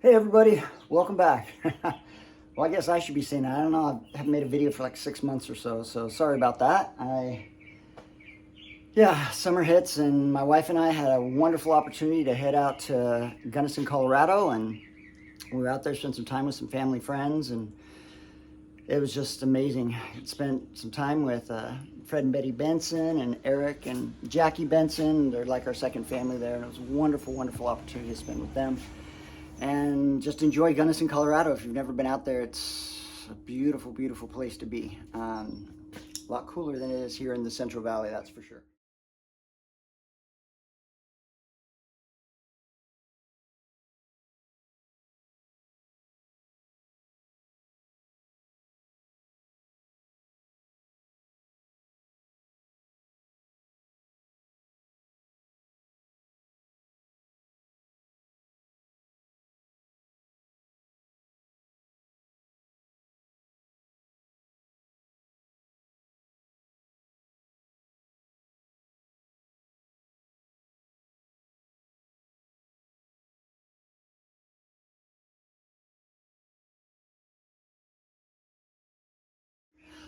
Hey everybody, welcome back. Well, I guess I should be saying that. I don't know, I haven't made a video for like 6 months or so sorry about that. Summer hits and my wife and I had a wonderful opportunity to head out to Gunnison, Colorado, and we were out there, spent some time with some family friends, and it was just amazing. Spent some time with Fred and Betty Benson and Eric and Jackie Benson. They're like our second family there, and it was a wonderful, wonderful opportunity to spend with them. And just enjoy Gunnison, Colorado. If you've never been out there, it's a beautiful, beautiful place to be. A lot cooler than it is here in the Central Valley, that's for sure.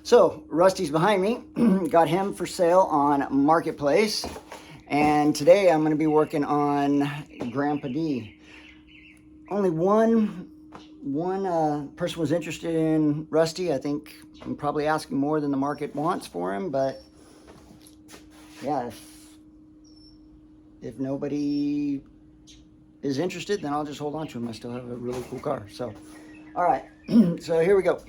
So Rusty's behind me. Got him for sale on Marketplace. And today I'm going to be working on Grandpa D. Only one person was interested in Rusty. I think I'm probably asking more than the market wants for him, but yeah, if nobody is interested, then I'll just hold on to him. I still have a really cool car. So, all right, so here we go.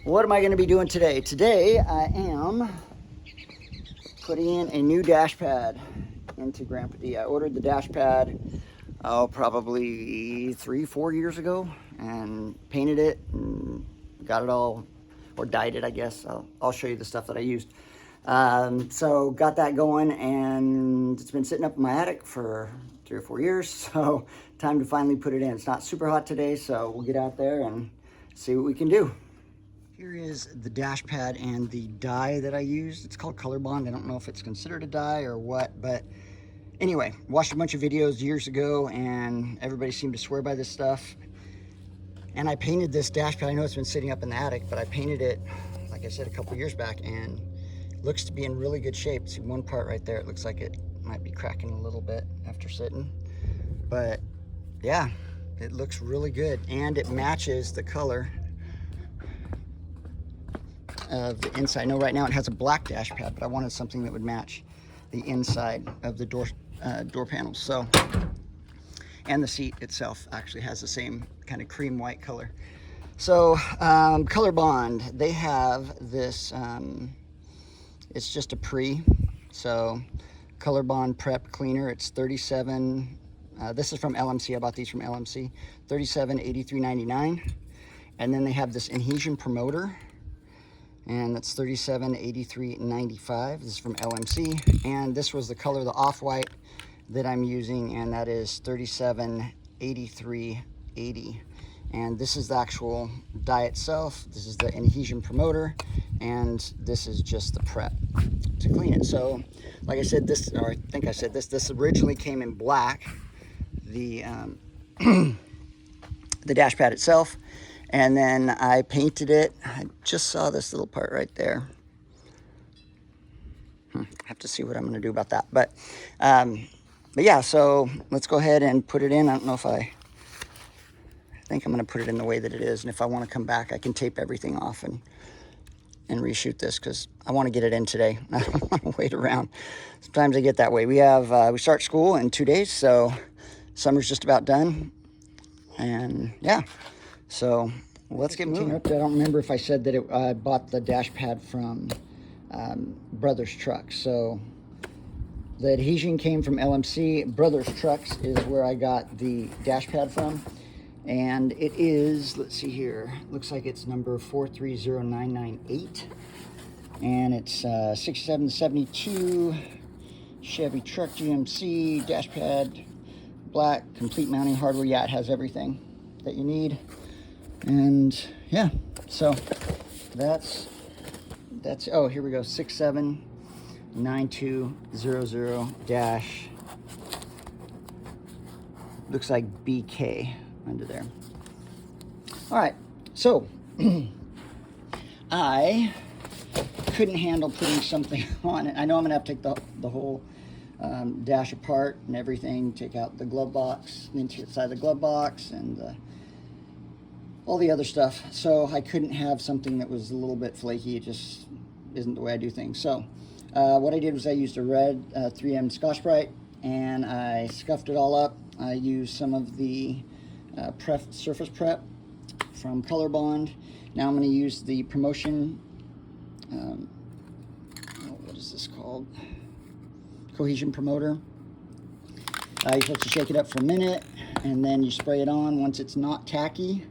What am I going to be doing today? Today I am putting in a new dash pad into Grandpa D. I ordered the dash pad, probably 3-4 years ago, and painted it and got it all, or dyed it, I guess. I'll show you the stuff that I used. So got that going, and it's been sitting up in my attic for 3 or 4 years, so time to finally put it in. It's not super hot today, so we'll get out there and see what we can do. Here is the dash pad and the dye that I used. It's called Colorbond. I don't know if it's considered a dye or what, but anyway, watched a bunch of videos years ago and everybody seemed to swear by this stuff. And I painted this dash pad. I know it's been sitting up in the attic, but I painted it, like I said, a couple years back, and looks to be in really good shape. See one part right there, it looks like it might be cracking a little bit after sitting. But yeah, it looks really good, and it matches the color of the inside. I know right now it has a black dash pad, but I wanted something that would match the inside of the door panels. So, and the seat itself actually has the same kind of cream white color. So Colorbond, they have this, it's just a so Colorbond Prep Cleaner. It's 37, this is from LMC. I bought these from LMC, $37.83.99. And then they have this adhesion promoter, and that's $37.83.95. This is from LMC, and this was the color, the off-white that I'm using, and that is $37.83.80. And this is the actual dye itself. This is the adhesion promoter, and this is just the prep to clean it. So, like I said, this, or I think I said this, this originally came in black, the the dash pad itself. And then I painted it. I just saw this little part right there. I have to see what I'm going to do about that. But yeah, so let's go ahead and put it in. I don't know if I think I'm going to put it in the way that it is. And if I want to come back, I can tape everything off and reshoot this, because I want to get it in today. I don't want to wait around. Sometimes I get that way. We start school in 2 days, so summer's just about done. And yeah. So let's get moving. I don't remember if I said that I bought the dash pad from Brothers Trucks. So the adhesion came from LMC. Brothers Trucks is where I got the dash pad from. And it is, let's see here, looks like it's number 430998. And it's 6772 Chevy truck GMC, dash pad, black, complete mounting hardware. Yeah, it has everything that you need. And yeah, so that's oh, here we go, 679200 dash, looks like BK under there. All right, so I couldn't handle putting something on it. I know I'm gonna have to take the whole dash apart and everything, take out the glove box, the interior side of the glove box, and all the other stuff. So I couldn't have something that was a little bit flaky. It just isn't the way I do things. So what I did was I used a red 3M Scotch-Brite, and I scuffed it all up. I used some of the surface prep from Colorbond. Now I'm going to use the promotion, what is this called? Cohesion promoter. You're supposed to shake it up for a minute, and then you spray it on. Once it's not tacky,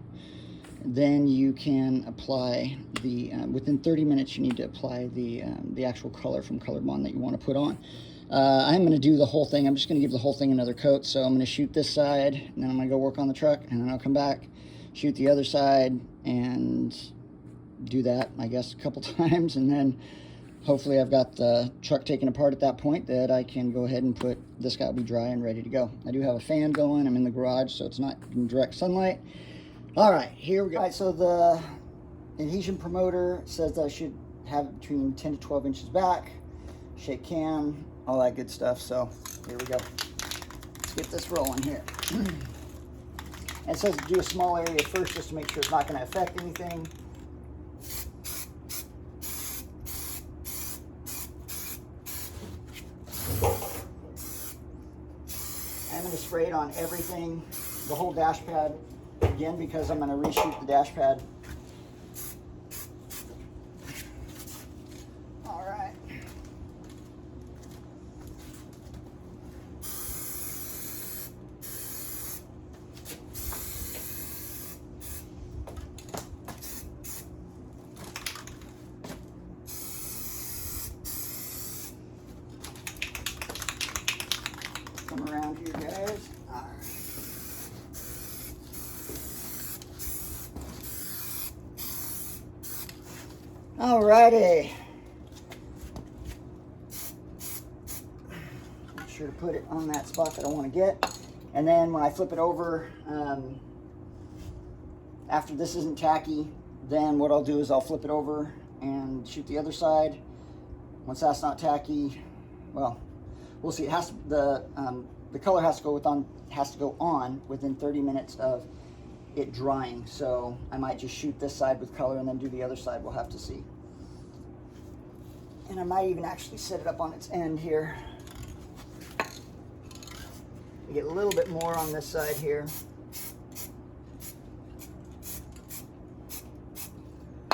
then you can apply the, within 30 minutes you need to apply the actual color from Colorbond that you want to put on. I'm going to do the whole thing. I'm just going to give the whole thing another coat. So I'm going to shoot this side, and then I'm going to go work on the truck, and then I'll come back, shoot the other side, and do that, I guess, a couple times, and then hopefully I've got the truck taken apart at that point that I can go ahead and put, this guy will be dry and ready to go. I do have a fan going. I'm in the garage, so it's not in direct sunlight. All right, here we go. All right, so the adhesion promoter says that I should have between 10 to 12 inches back, shake cam, all that good stuff. So here we go. Let's get this rolling here. And it says to do a small area first just to make sure it's not going to affect anything. I'm going to spray it on everything, the whole dash pad again, because I'm going to reshoot the dash pad. All right. Come around here, guys. All right. Alrighty. Make sure to put it on that spot that I want to get. And then when I flip it over, after this isn't tacky, then what I'll do is I'll flip it over and shoot the other side. Once that's not tacky, well, we'll see. It has to, the color has to go on within 30 minutes of it drying. So I might just shoot this side with color and then do the other side. We'll have to see. And I might even actually set it up on its end here. Get a little bit more on this side here.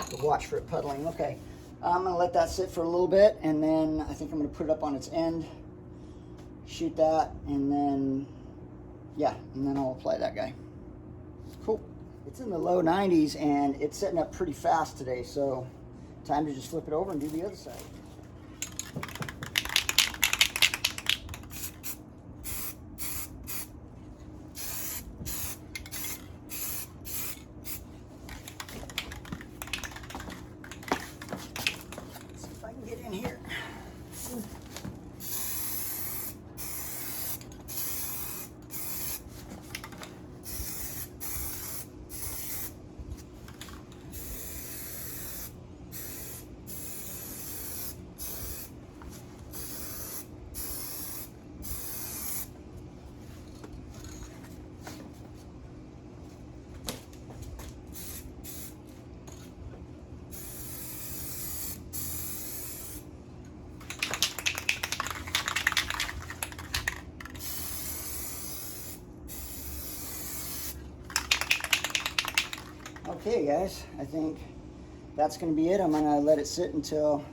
So watch for it puddling. Okay, I'm gonna let that sit for a little bit, and then I think I'm gonna put it up on its end, shoot that, and then, yeah, and then I'll apply that guy. Cool. It's in the low 90s, and it's setting up pretty fast today, so time to just flip it over and do the other side. Let's see if I can get in here. Okay guys, I think that's going to be it. I'm going to let it sit until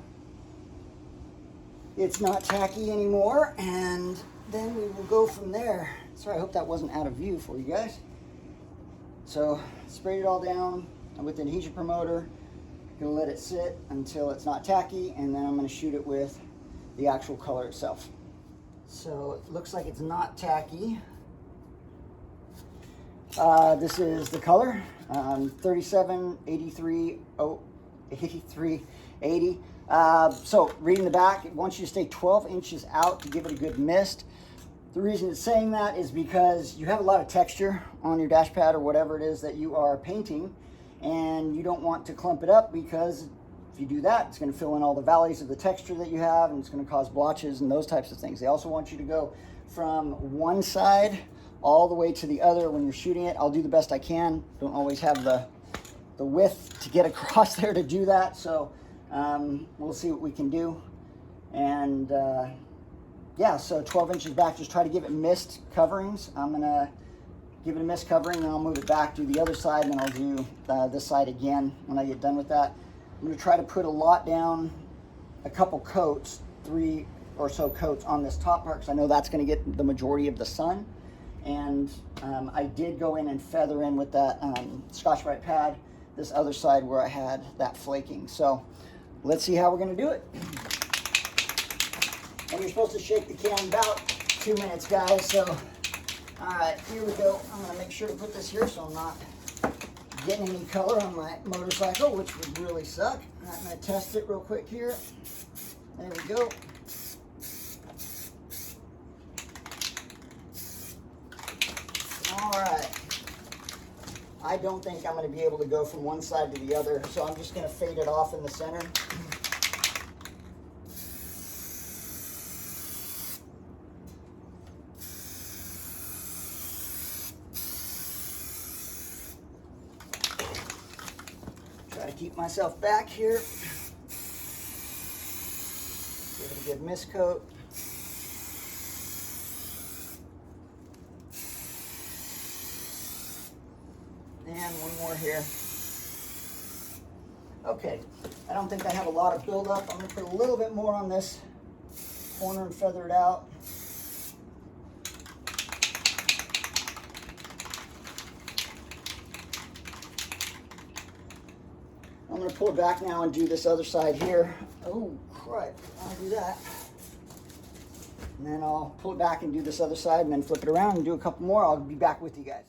it's not tacky anymore, and then we will go from there. Sorry, I hope that wasn't out of view for you guys. So sprayed it all down with the adhesion promoter. Gonna let it sit until it's not tacky, and then I'm going to shoot it with the actual color itself. So it looks like it's not tacky. This is the color, 3783 8380. So reading the back, it wants you to stay 12 inches out to give it a good mist. The reason it's saying that is because you have a lot of texture on your dash pad or whatever it is that you are painting, and you don't want to clump it up, because if you do that, it's going to fill in all the valleys of the texture that you have, and it's going to cause blotches and those types of things. They also want you to go from one side all the way to the other when you're shooting it. I'll do the best I can. Don't always have the width to get across there to do that, so we'll see what we can do. And yeah, so 12 inches back, just try to give it mist coverings. I'm gonna give it a mist covering, then I'll move it back, do the other side, and then I'll do this side again when I get done with that. I'm gonna try to put a lot down, a couple coats, 3 or so coats on this top part, because I know that's gonna get the majority of the sun. And I did go in and feather in with that Scotch-Brite pad this other side where I had that flaking. So let's see how we're gonna do it. And you're supposed to shake the can about 2 minutes, guys. So, all right, here we go. I'm gonna make sure to put this here so I'm not getting any color on my motorcycle, which would really suck. I'm gonna test it real quick here. There we go. All right. I don't think I'm gonna be able to go from one side to the other, so I'm just gonna fade it off in the center. Try to keep myself back here. Give it a good mist coat. And one more here. Okay, I don't think I have a lot of buildup. I'm gonna put a little bit more on this corner and feather it out. I'm gonna pull it back now and do this other side here. Oh, crap, I'll do that. And then I'll pull it back and do this other side and then flip it around and do a couple more. I'll be back with you guys.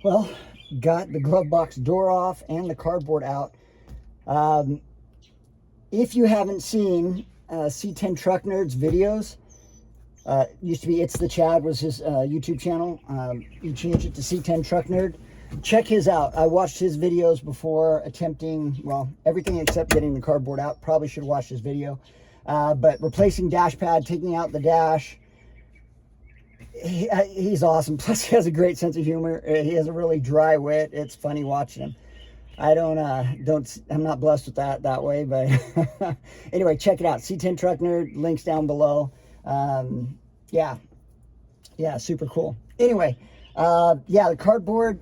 Well, got the glove box door off and the cardboard out. If you haven't seen C10 Truck Nerd's videos, used to be It's the Chad was his YouTube channel. He changed it to C10 Truck Nerd. Check his out. I watched his videos before attempting, well, everything except getting the cardboard out. Probably should have watched his video. But replacing dash pad, taking out the dash, he's awesome. Plus he has a great sense of humor. He has a really dry wit. It's funny watching him. I I'm not blessed with that way, but anyway, check it out. C10 Truck Nerd, links down below. Yeah, super cool. Anyway, yeah, the cardboard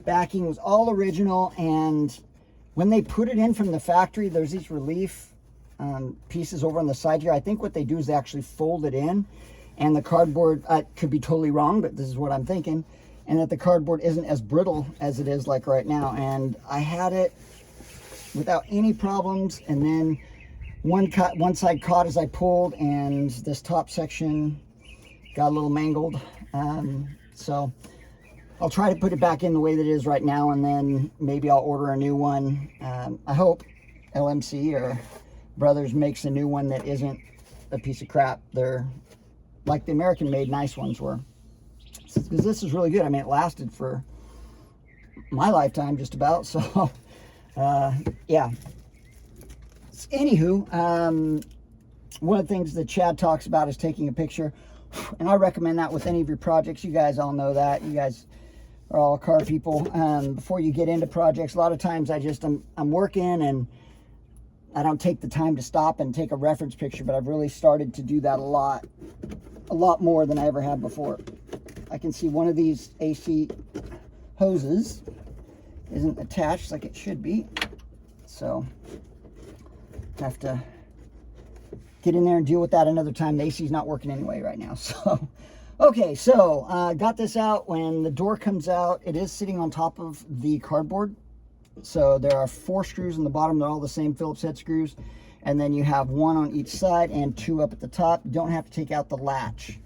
backing was all original, and when they put it in from the factory, there's these relief pieces over on the side here. I think what they do is they actually fold it in, and the cardboard, I could be totally wrong, but this is what I'm thinking, and that the cardboard isn't as brittle as it is like right now. And I had it without any problems, and then one side caught as I pulled, and this top section got a little mangled. So I'll try to put it back in the way that it is right now, and then maybe I'll order a new one. I hope LMC or Brothers makes a new one that isn't a piece of crap. They're like the American made nice ones were, because this is really good. I mean, it lasted for my lifetime just about. So yeah. Anywho, one of the things that Chad talks about is taking a picture, and I recommend that with any of your projects. You guys all know that. You guys are all car people. Before you get into projects, a lot of times I'm working and I don't take the time to stop and take a reference picture, but I've really started to do that a lot more than I ever have before. I can see one of these AC hoses isn't attached like it should be, so have to get in there and deal with that another time. The AC's not working anyway right now. So okay, so got this out. When the door comes out, it is sitting on top of the cardboard. So there are 4 screws in the bottom. They're all the same Phillips head screws. and then you have one on each side and two up at the top. You don't have to take out the latch.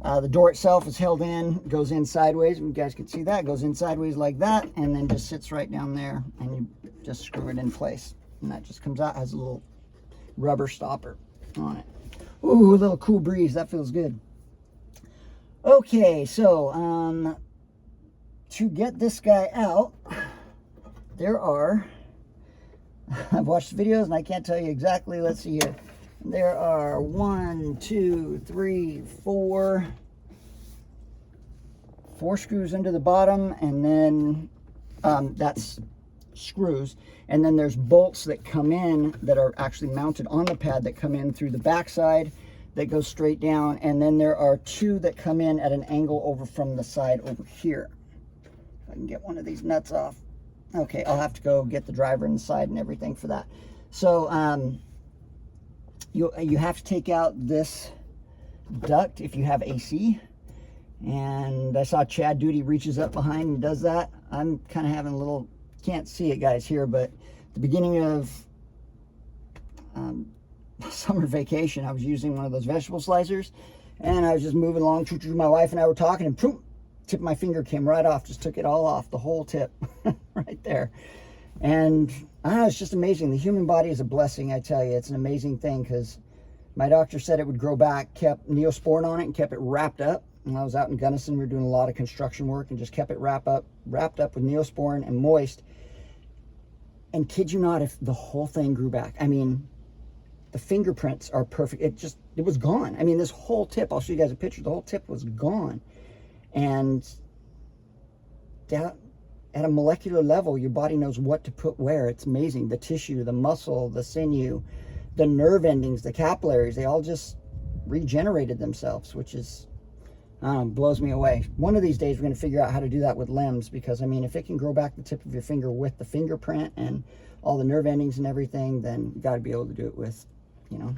The door itself is held in, goes in sideways. You guys can see that. Goes in sideways like that, and then just sits right down there, and you just screw it in place. And that just comes out, has a little rubber stopper on it. Ooh, a little cool breeze. That feels good. Okay, so to get this guy out, there are, I've watched the videos and I can't tell you exactly. Let's see here. There are 1, 2, 3, 4 screws into the bottom, and then that's screws. And then there's bolts that come in that are actually mounted on the pad that come in through the backside that goes straight down. And then there are 2 that come in at an angle over from the side over here. If I can get one of these nuts off. Okay, I'll have to go get the driver inside and everything for that. So you have to take out this duct if you have AC. And I saw Chad Duty reaches up behind and does that. I'm kind of having a little, can't see it guys here, but the beginning of summer vacation, I was using one of those vegetable slicers, and I was just moving along. My wife and I were talking, and boom, tip of my finger came right off. Just took it all off, the whole tip right there. And it's just amazing. The human body is a blessing, I tell you. It's an amazing thing, because my doctor said it would grow back, kept Neosporin on it and kept it wrapped up. And I was out in Gunnison, we were doing a lot of construction work, and just kept it wrapped up with Neosporin and moist. And kid you not, if the whole thing grew back. I mean, the fingerprints are perfect. It was gone. I mean, this whole tip, I'll show you guys a picture, the whole tip was gone. And that, at a molecular level, your body knows what to put where. It's amazing. The tissue, the muscle, the sinew, the nerve endings, the capillaries, they all just regenerated themselves, which is, blows me away. One of these days, we're going to figure out how to do that with limbs, because, I mean, if it can grow back the tip of your finger with the fingerprint and all the nerve endings and everything, then you got to be able to do it with, you know,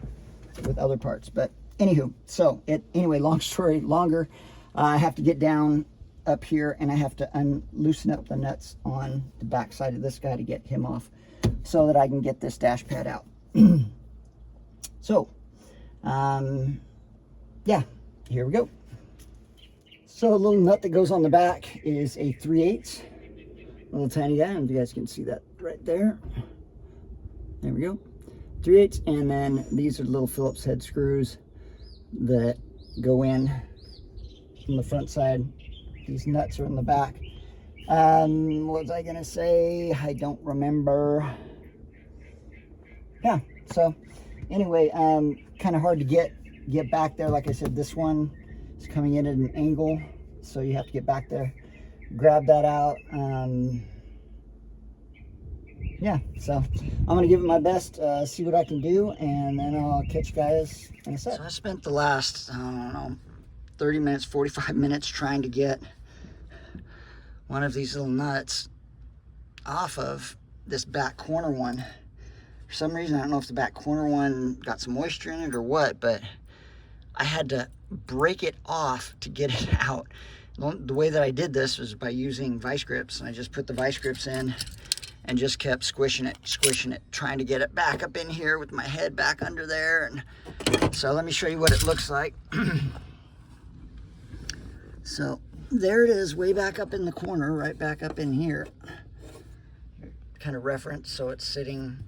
with other parts. But anywho, so anyway, long story longer, I have to get down up here, and I have to loosen up the nuts on the back side of this guy to get him off, so that I can get this dash pad out. So, yeah, here we go. So a little nut that goes on the back is a 3/8, little tiny guy, and you guys can see that right there. There we go, 3/8, and then these are little Phillips head screws that go in from the front side. These nuts are in the back. What was I gonna say? I don't remember. Yeah, so anyway, kind of hard to get back there. Like I said, this one is coming in at an angle, so you have to get back there, grab that out. Yeah, so I'm gonna give it my best, see what I can do, and then I'll catch you guys in a sec. So I spent the last, I don't know, 30 minutes, 45 minutes trying to get one of these little nuts off of this back corner one. For some reason, I don't know if the back corner one got some moisture in it or what, but I had to break it off to get it out. The way that I did this was by using vice grips, and I just put the vice grips in and just kept squishing it, trying to get it back up in here with my head back under there. And so let me show you what it looks like. So there it is, way back up in the corner, right back up in here. Kind of reference, so it's sitting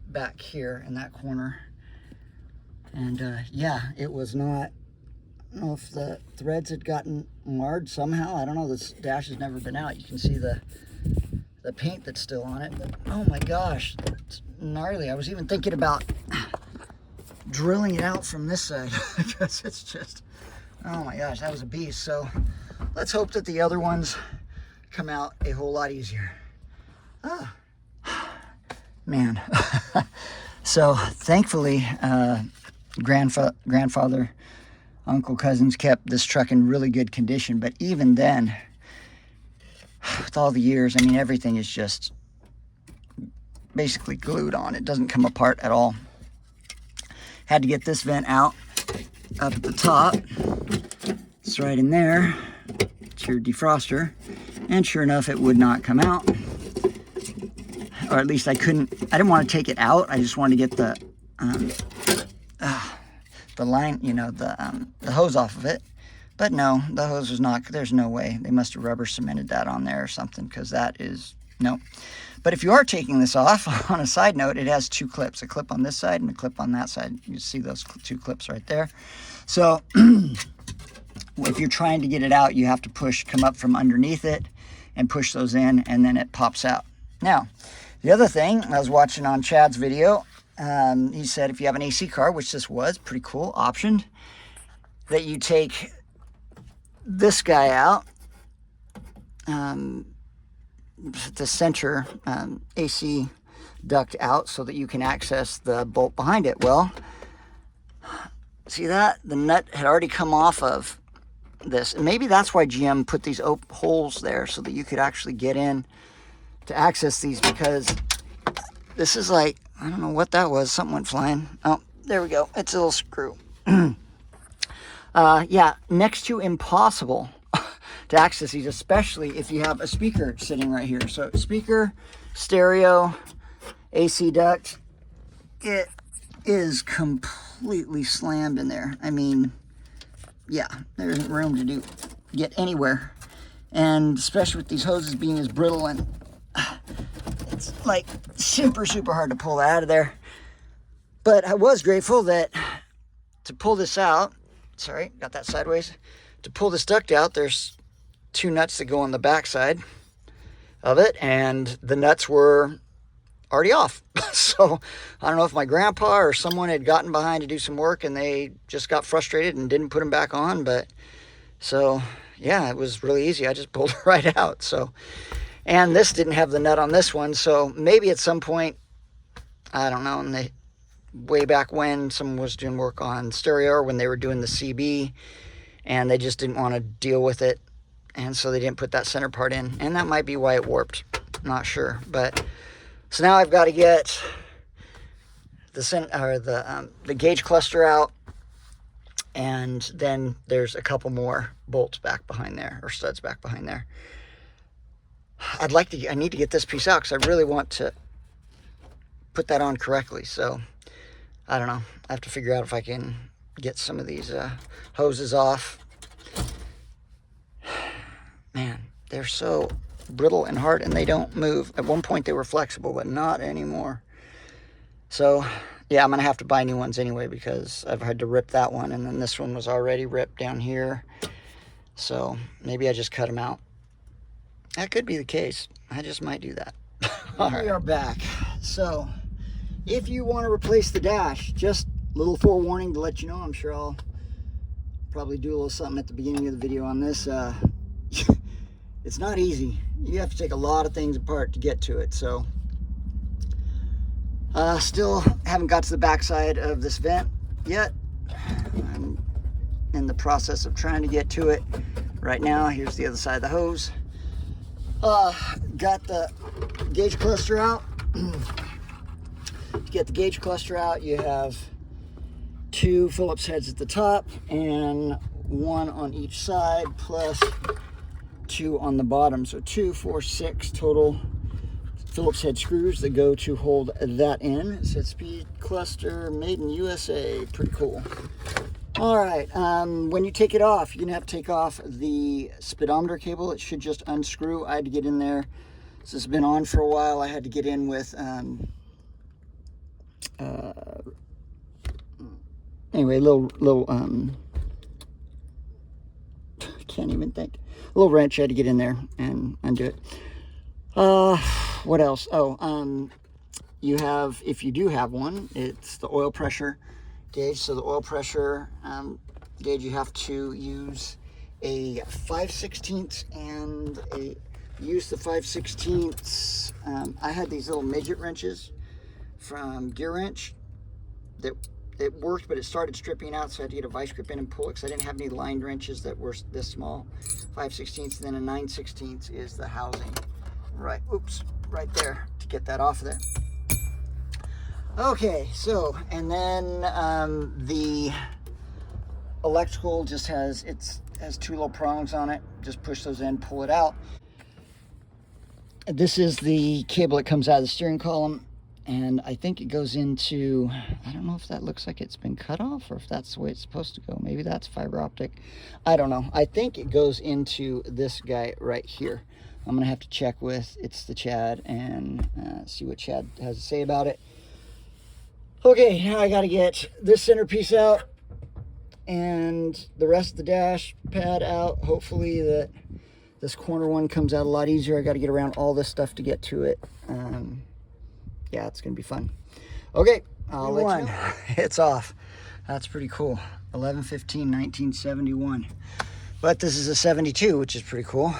back here in that corner. And yeah, it was not, I don't know if the threads had gotten marred somehow. I don't know, this dash has never been out. You can see the paint that's still on it, but oh my gosh, it's gnarly. I was even thinking about drilling it out from this side because it's just, oh my gosh, that was a beast. So let's hope that the other ones come out a whole lot easier. Ah, man. So thankfully, grandfather, uncle, cousins kept this truck in really good condition. But even then, with all the years, I mean, everything is just basically glued on. It doesn't come apart at all. Had to get this vent out up at the top. It's right in there. It's your defroster. And sure enough, it would not come out. Or at least I didn't want to take it out. I just wanted to get the line, you know, the hose off of it. But no, the hose was not, there's no way. They must have rubber cemented that on there or something, because that is, no. But if you are taking this off, on a side note, it has two clips, a clip on this side and a clip on that side. You see those two clips right there. So if you're trying to get it out, you have to come up from underneath it and push those in, and then it pops out. Now, the other thing, I was watching on Chad's video, he said if you have an AC car, which this was, pretty cool option, that you take this guy out, the center AC duct out, so that you can access the bolt behind it. Well, see that? The nut had already come off of this, and maybe that's why GM put these holes there, so that you could actually get in to access these, because this is like, I don't know what that was, something went flying. Oh, there we go, it's a little screw. Yeah, next to impossible to access these, especially if you have a speaker sitting right here. So speaker, stereo, AC duct, it is completely slammed in there. I mean, yeah, there isn't room to get anywhere. And especially with these hoses being as brittle, and it's like super hard to pull that out of there. But I was grateful that to pull this out, sorry, got that sideways. To pull this duct out, there's two nuts that go on the back side of it, and the nuts were already off. So I don't know if my grandpa or someone had gotten behind to do some work and they just got frustrated and didn't put them back on. But so yeah, it was really easy. I just pulled it right out. So, and this didn't have the nut on this one, so maybe at some point, I don't know, and way back when someone was doing work on stereo, or when they were doing the CB, and they just didn't want to deal with it, and so they didn't put that center part in, and that might be why it warped. Not sure. But so now I've got to get the gauge cluster out, and then there's a couple more bolts back behind there, or studs back behind there. I need to get this piece out, because I really want to put that on correctly. So I don't know, I have to figure out if I can get some of these hoses off. Man, they're so brittle and hard, and they don't move. At one point they were flexible, but not anymore. So yeah, I'm gonna have to buy new ones anyway, because I've had to rip that one, and then this one was already ripped down here. So maybe I just cut them out. That could be the case. I just might do that. All right. We are back. So if you want to replace the dash, just a little forewarning to let you know, I'm sure I'll probably do a little something at the beginning of the video on this. It's not easy. You have to take a lot of things apart to get to it. So still haven't got to the backside of this vent yet. I'm in the process of trying to get to it right now. Here's the other side of the hose. Got the gauge cluster out. To get the gauge cluster out, you have two Phillips heads at the top and one on each side, plus two on the bottom. So 2, 4, 6 total Phillips head screws that go to hold that in. It says speed cluster made in USA. Pretty cool. All right, when you take it off, you're gonna have to take off the speedometer cable. It should just unscrew. I had to get in there. This has been on for a while. I had to get in with, anyway, little, can't even think. A little wrench, I had to get in there and undo it. What else? Oh, you have, if you do have one, it's the oil pressure gauge. So the oil pressure gauge, you have to use a 5/16 and use the 5/16. I had these little midget wrenches from Gear Wrench that it worked, but it started stripping out, so I had to get a vice grip in and pull it, because I didn't have any lined wrenches that were this small. 5/16, and then a 9/16 is the housing. Right, oops, right there, to get that off of there. Okay, so, and then the electrical just has two little prongs on it. Just push those in, pull it out. This is the cable that comes out of the steering column, And I think it goes into, I don't know if that looks like it's been cut off or if that's the way it's supposed to go. Maybe that's fiber optic. I don't know. I think it goes into this guy right here. I'm going to have to check with It's the Chad and see what Chad has to say about it. Okay, now I got to get this centerpiece out and the rest of the dash pad out. Hopefully that this corner one comes out a lot easier. I got to get around all this stuff to get to it. Yeah, it's gonna be fun. Okay, I'll let you know. It's off. That's pretty cool. 11/15/1971. But this is a 72, which is pretty cool.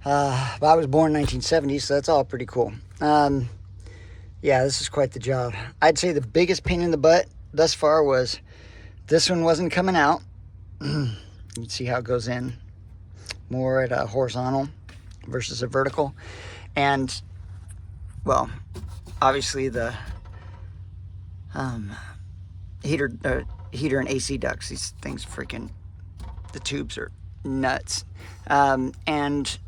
But I was born in 1970, so that's all pretty cool. Yeah, this is quite the job. I'd say the biggest pain in the butt thus far was this one wasn't coming out. You can see how it goes in more at a horizontal versus a vertical. And well, obviously the heater and AC ducts, these things freaking, the tubes are nuts. And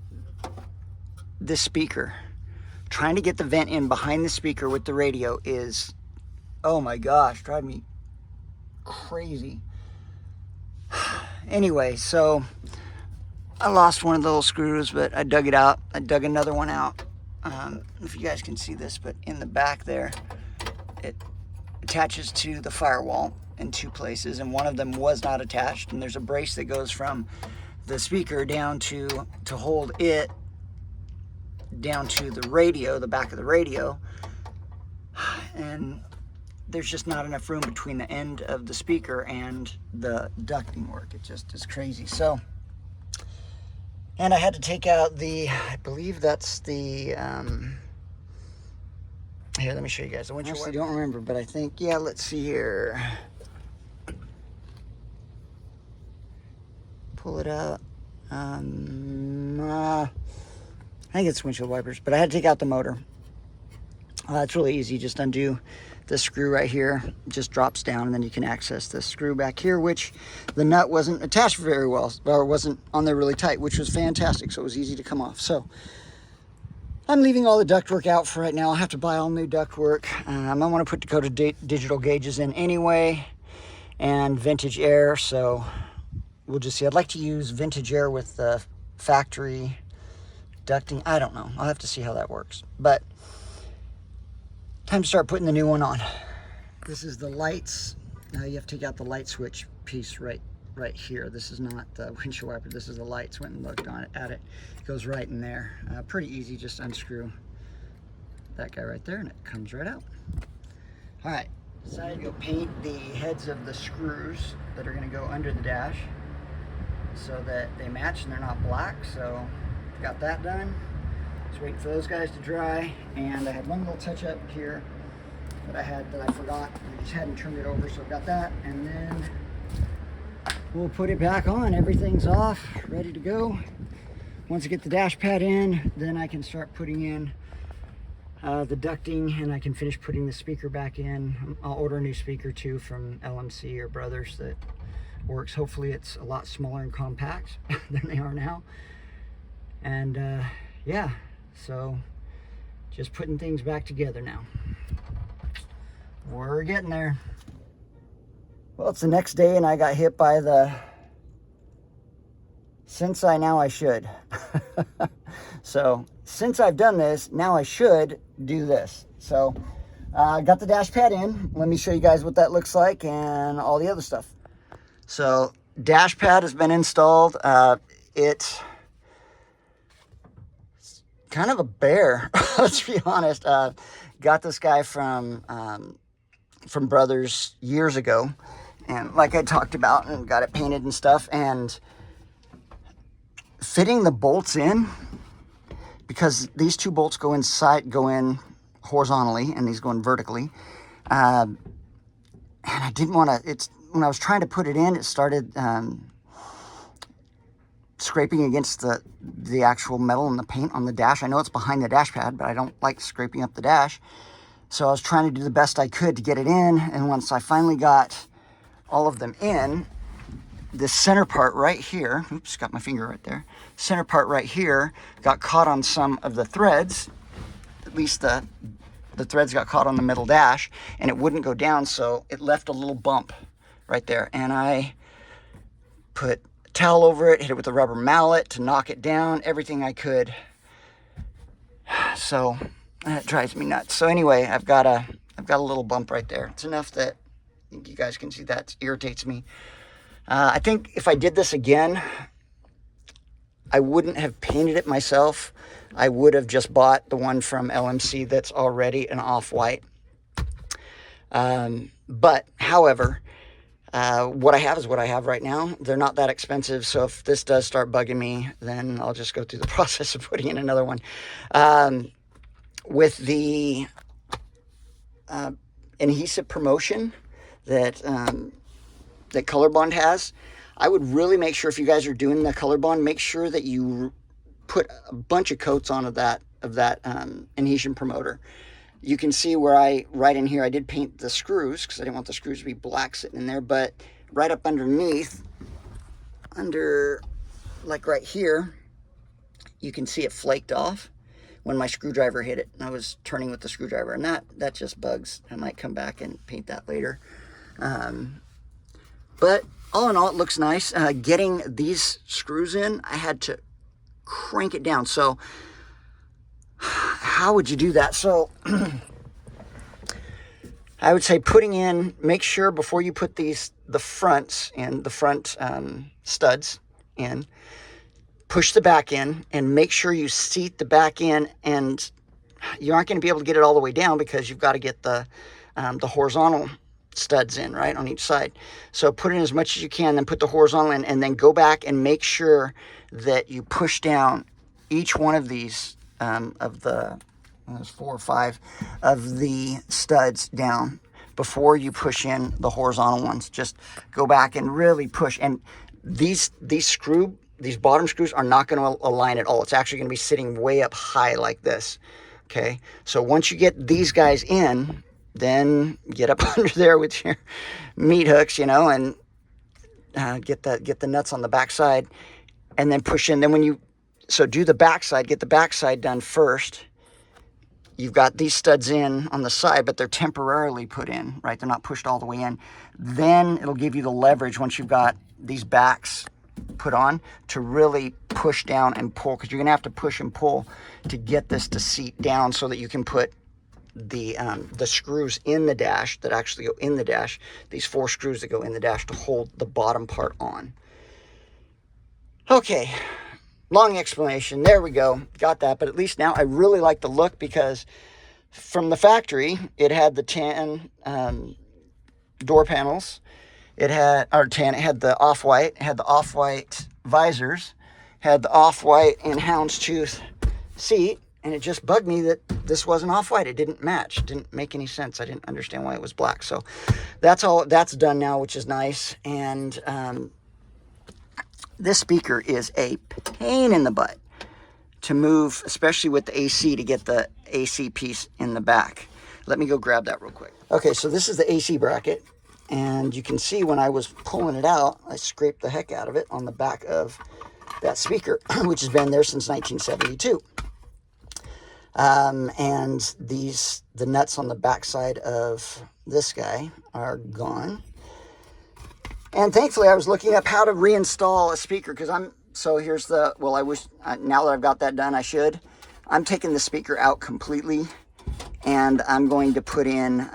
this speaker, trying to get the vent in behind the speaker with the radio is, oh my gosh, drive me crazy. Anyway, so I lost one of the little screws, but I dug it out. I dug another one out. If you guys can see this, but in the back there, it attaches to the firewall in two places, and one of them was not attached, and there's a brace that goes from the speaker down to hold it down to the radio, the back of the radio, and there's just not enough room between the end of the speaker and the ducting work. It just is crazy. So, and I had to take out the, I believe that's the, here, let me show you guys. I actually don't remember, but I think, yeah, let's see here. Pull it out. I think it's windshield wipers, but I had to take out the motor. It's really easy. Just undo this screw right here. It just drops down, and then you can access this screw back here, which the nut wasn't attached very well, or wasn't on there really tight, which was fantastic, so it was easy to come off. So I'm leaving all the ductwork out for right now. I'll have to buy all new ductwork. I want to put Dakota digital gauges in anyway, and vintage air, so we'll just see. I'd like to use vintage air with the factory ducting. I don't know. I'll have to see how that works. But time to start putting the new one on. This is the lights. Now you have to take out the light switch piece right here. This is not the windshield wiper. This is the lights. Went and looked on it at it. It goes right in there. Pretty easy. Just unscrew that guy right there, and it comes right out. All right. Decided to go paint the heads of the screws that are going to go under the dash so that they match and they're not black. So got that done. Just waiting for those guys to dry, and I had one little touch up here that I forgot. I just hadn't turned it over, so I've got that, and then we'll put it back on. Everything's off, ready to go. Once I get the dash pad in, then I can start putting in the ducting, and I can finish putting the speaker back in. I'll order a new speaker too from LMC or Brothers that works. Hopefully it's a lot smaller and compact than they are now. And yeah, so just putting things back together now. We're getting there. Well, it's the next day, and I got hit by the since I now I should. So since I've done this, now I should do this. So I got the dash pad in. Let me show you guys what that looks like and all the other stuff. So dash pad has been installed. It's kind of a bear, let's be honest. Got this guy from Brothers years ago, and like I talked about, and got it painted and stuff, and fitting the bolts in, because these two bolts go in horizontally and these go in vertically, and I didn't want to, when I was trying to put it in, it started scraping against the actual metal and the paint on the dash. I know it's behind the dash pad, but I don't like scraping up the dash. So I was trying to do the best I could to get it in, and once I finally got all of them in, this center part right here, oops, got my finger right there, center part right here got caught on some of the threads, at least the the threads got caught on the middle dash and it wouldn't go down, so it left a little bump right there. And I put a towel over it, hit it with a rubber mallet to knock it down, everything I could. So that drives me nuts. So anyway, I've got a little bump right there. It's enough that you guys can see that irritates me. I think if I did this again, I wouldn't have painted it myself. I would have just bought the one from LMC that's already an off-white. But however, what I have is what I have right now. They're not that expensive, so if this does start bugging me, then I'll just go through the process of putting in another one. With the adhesive promotion that that Colorbond has, I would really make sure, if you guys are doing the Colorbond, make sure that you put a bunch of coats on of that adhesion promoter. You can see where right in here, I did paint the screws because I didn't want the screws to be black sitting in there, but right up underneath, like right here, you can see it flaked off when my screwdriver hit it. And I was turning with the screwdriver, and that just bugs. I might come back and paint that later. But all in all, it looks nice. Getting these screws in, I had to crank it down. So how would you do that? So I would say make sure before you put the fronts in, the front studs in, push the back in and make sure you seat the back in, and you aren't going to be able to get it all the way down because you've got to get the horizontal studs in, right, on each side. So put in as much as you can, then put the horizontal in, and then go back and make sure that you push down each one of these there's 4 or 5 of the studs down before you push in the horizontal ones. Just go back and really push. And these bottom screws are not going to align at all. It's actually going to be sitting way up high like this. Okay, so once you get these guys in, then get up under there with your meat hooks, and get the nuts on the back side, and then push in. Then do the back side, get the back side done first. You've got these studs in on the side, but they're temporarily put in, right? They're not pushed all the way in. Then it'll give you the leverage once you've got these backs put on to really push down and pull, because you're gonna have to push and pull to get this to seat down so that you can put the screws in the dash that actually go in the dash, these 4 screws that go in the dash to hold the bottom part on. Okay, long explanation. There we go. Got that. But at least now I really like the look, because from the factory, it had the tan door panels. It had the off-white. It had the off-white visors. Had the off-white and houndstooth seat. And it just bugged me that this wasn't off-white. It didn't match. It didn't make any sense. I didn't understand why it was black. So that's done now, which is nice. And this speaker is a pain in the butt to move, especially with the AC, to get the AC piece in the back. Let me go grab that real quick. Okay, so this is the AC bracket. And you can see when I was pulling it out, I scraped the heck out of it on the back of that speaker, which has been there since 1972. And the nuts on the back side of this guy are gone. And thankfully I was looking up how to reinstall a speaker, because now that I've got that done, I'm taking the speaker out completely, and I'm going to put in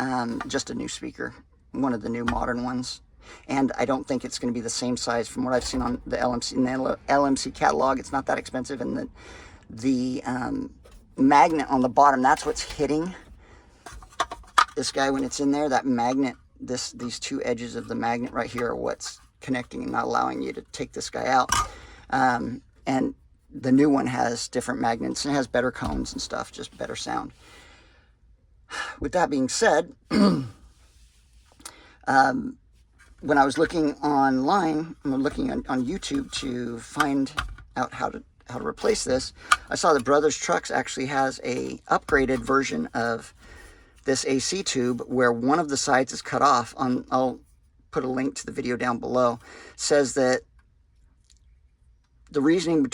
just a new speaker, one of the new modern ones. And I don't think it's going to be the same size from what I've seen on the LMC catalog. It's not that expensive, and the magnet on the bottom, that's what's hitting this guy when it's in there. That magnet, these 2 edges of the magnet right here are what's connecting and not allowing you to take this guy out. And the new one has different magnets and it has better cones and stuff, just better sound. With that being said, when I was looking online, looking on YouTube to find out how to replace this, I saw that Brothers Trucks actually has a upgraded version of this AC tube where one of the sides is cut off. I'll put a link to the video down below. Says that the reasoning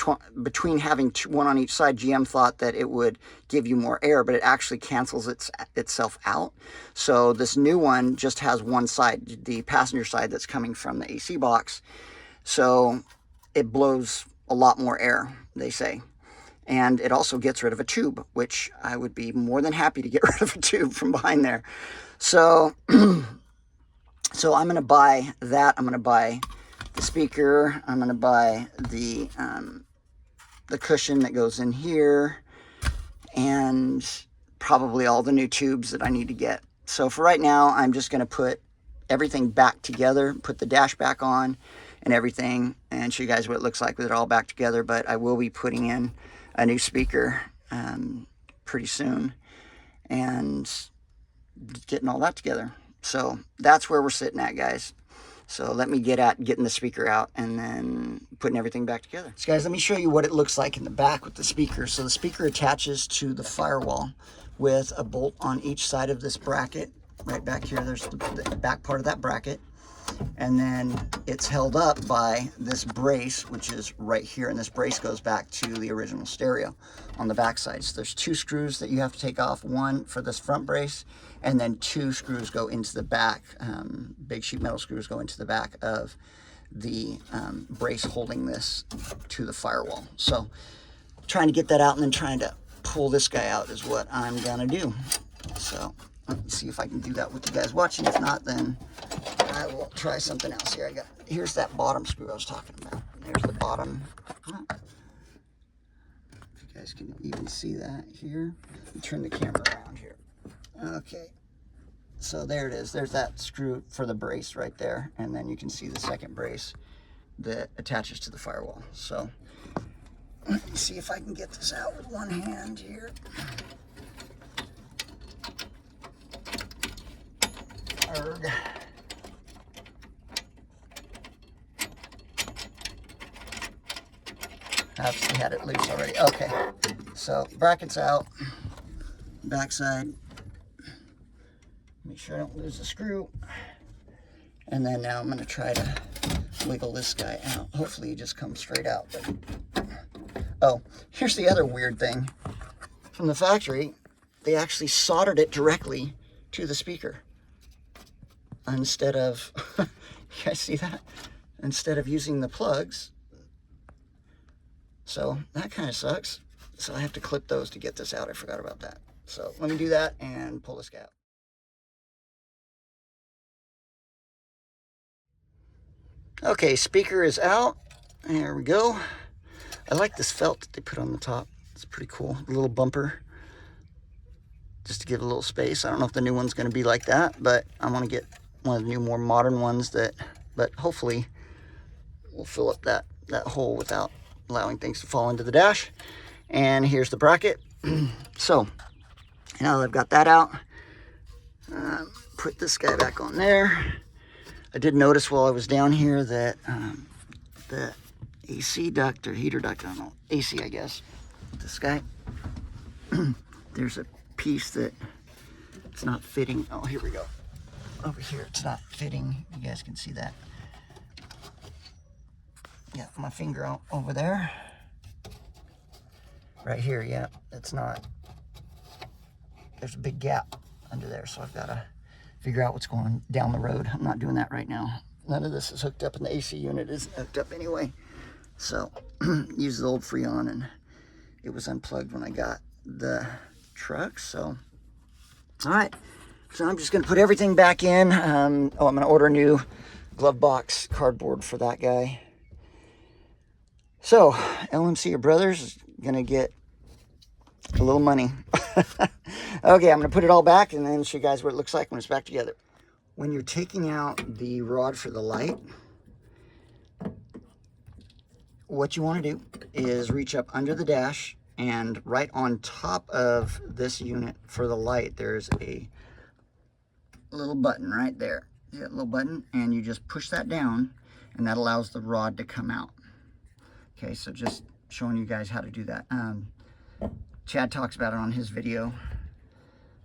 between having one on each side, GM thought that it would give you more air, but it actually cancels itself out. So this new one just has one side, the passenger side that's coming from the AC box. So it blows a lot more air, they say. And it also gets rid of a tube, which I would be more than happy to get rid of a tube from behind there. So, so I'm going to buy that. I'm going to buy the speaker. I'm going to buy the cushion that goes in here, and probably all the new tubes that I need to get. So for right now, I'm just going to put everything back together, put the dash back on and everything, and show you guys what it looks like with it all back together. But I will be putting in a new speaker pretty soon and getting all that together. So that's where we're sitting at, guys. So let me get at getting the speaker out and then putting everything back together. So guys, let me show you what it looks like in the back with the speaker. So the speaker attaches to the firewall with a bolt on each side of this bracket. Right back here, there's the back part of that bracket. And then it's held up by this brace, which is right here. And this brace goes back to the original stereo on the back side. So there's 2 screws that you have to take off. One for this front brace, and then 2 screws go into the back. Big sheet metal screws go into the back of the brace holding this to the firewall. So trying to get that out and then trying to pull this guy out is what I'm gonna do. So let me see if I can do that with you guys watching. If not, then I will try something else here. Here's that bottom screw I was talking about. There's the bottom. If you guys can even see that here. Let me turn the camera around here. Okay. So there it is. There's that screw for the brace right there. And then you can see the second brace that attaches to the firewall. So let me see if I can get this out with one hand here. Arrgh. Obviously had it loose already. Okay, so brackets out, backside. Make sure I don't lose the screw. And then now I'm going to try to wiggle this guy out. Hopefully he just comes straight out. But oh, here's the other weird thing. From the factory, they actually soldered it directly to the speaker. Instead of, you guys see that? Instead of using the plugs. So that kind of sucks. So I have to clip those to get this out. I forgot about that. So let me do that and pull this guy out. Okay, speaker is out. There we go. I like this felt that they put on the top. It's pretty cool. A little bumper. Just to give a little space. I don't know if the new one's going to be like that, but I want to get one of the new, more modern ones that, but hopefully will fill up that hole without allowing things to fall into the dash. And here's the bracket. So now that I've got that out, put this guy back on there. I did notice while I was down here that the AC duct or heater duct, I don't know, AC I guess, this guy, there's a piece that it's not fitting. Oh, here we go. Over here, it's not fitting. You guys can see that. Got my finger out over there. Right here, yeah, it's not. There's a big gap under there, so I've got to figure out what's going down the road. I'm not doing that right now. None of this is hooked up, and the AC unit isn't hooked up anyway. So, use the old Freon, and it was unplugged when I got the truck, so. All right. So I'm just going to put everything back in. I'm going to order a new glove box cardboard for that guy. So LMC or Brothers is going to get a little money. Okay, I'm going to put it all back and then show you guys what it looks like when it's back together. When you're taking out the rod for the light, what you want to do is reach up under the dash, and right on top of this unit for the light, there's a little button right there. See that little button? And you just push that down, and that allows the rod to come out. Okay, so just showing you guys how to do that. Chad talks about it on his video,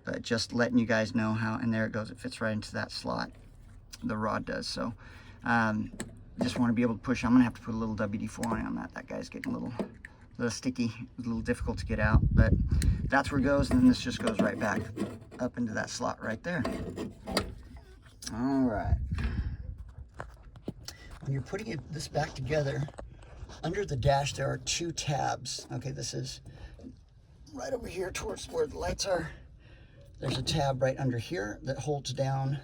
but just letting you guys know how, and there it goes. It fits right into that slot. The rod does. So just want to be able to push. I'm gonna have to put a little WD-4 on that. That guy's getting a little sticky, a little difficult to get out, but that's where it goes, and then this just goes right back up into that slot right there. All right. When you're putting this back together, under the dash there are 2 tabs. Okay, this is right over here towards where the lights are. There's a tab right under here that holds down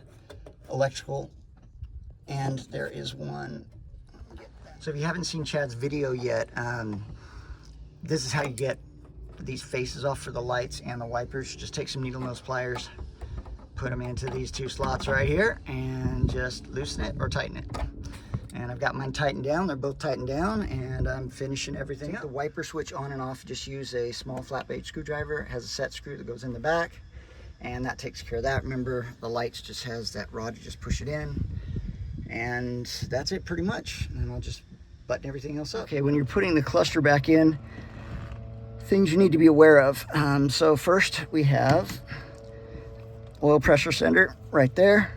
electrical, and there is one. So if you haven't seen Chad's video yet, this is how you get these faces off for the lights and the wipers. Just take some needle nose pliers, put them into these 2 slots right here, and just loosen it or tighten it. And I've got mine tightened down. They're both tightened down, and I'm finishing everything up. The wiper switch on and off, just use a small flat blade screwdriver. It has a set screw that goes in the back, and that takes care of that. Remember, the lights just has that rod, you just push it in, and that's it pretty much. And I'll just button everything else up. Okay, when you're putting the cluster back in, things you need to be aware of. So first we have oil pressure sender right there.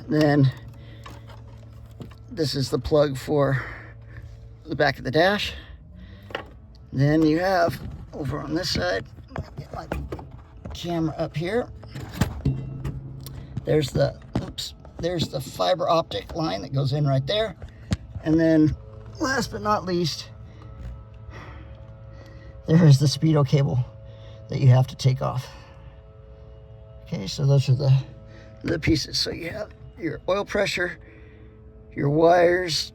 Then this is the plug for the back of the dash. Then you have over on this side, get my camera up here. There's the fiber optic line that goes in right there. And then last but not least, there is the speedo cable that you have to take off. Okay, so those are the pieces. So you have your oil pressure, your wires,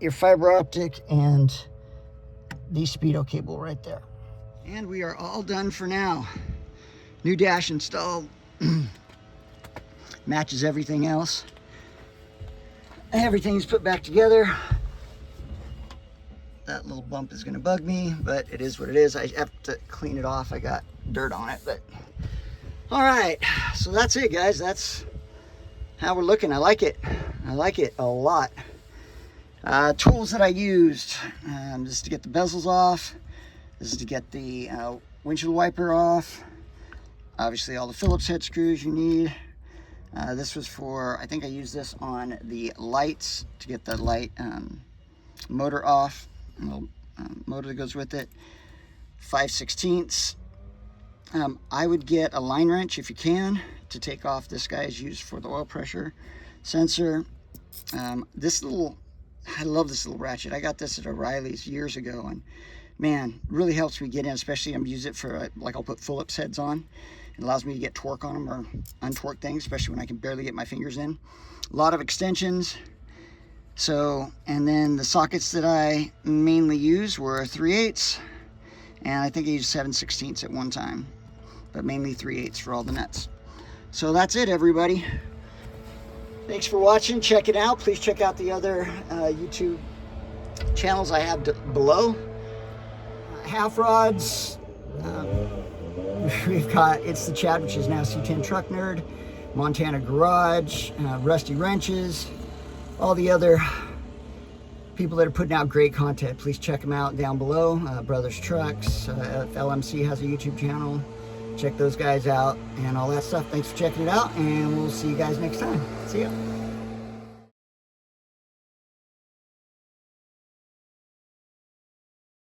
your fiber optic, and the speedo cable right there. And we are all done for now. New dash installed. Matches everything else. Everything's put back together. That little bump is gonna bug me, but it is what it is. I have to clean it off. I got dirt on it, but all right. So that's it, guys. That's how we're looking. I like it. I like it a lot. Tools that I used. This is to get the bezels off. This is to get the windshield wiper off. Obviously all the Phillips head screws you need. This was for, I think I used this on the lights to get the light motor off. Motor that goes with it. 5/16. I would get a line wrench if you can to take off. This guy is used for the oil pressure sensor. I love this little ratchet. I got this at O'Reilly's years ago, and man, really helps me get in, especially I'm using it for, like, I'll put Phillips heads on. It allows me to get torque on them or untorque things, especially when I can barely get my fingers in. A lot of extensions. So, and then the sockets that I mainly use were 3/8, and I think I used 7/16 at one time, but mainly 3/8 for all the nuts. So that's it, everybody. Thanks for watching. Check it out. Please check out the other YouTube channels I have below. Half rods. We've got It's the Chad, which is now C10 Truck Nerd, Montana Garage, Rusty Wrenches, all the other people that are putting out great content. Please check them out down below. Brothers Trucks, LMC has a YouTube channel. Check those guys out and all that stuff. Thanks for checking it out, and we'll see you guys next time. See ya.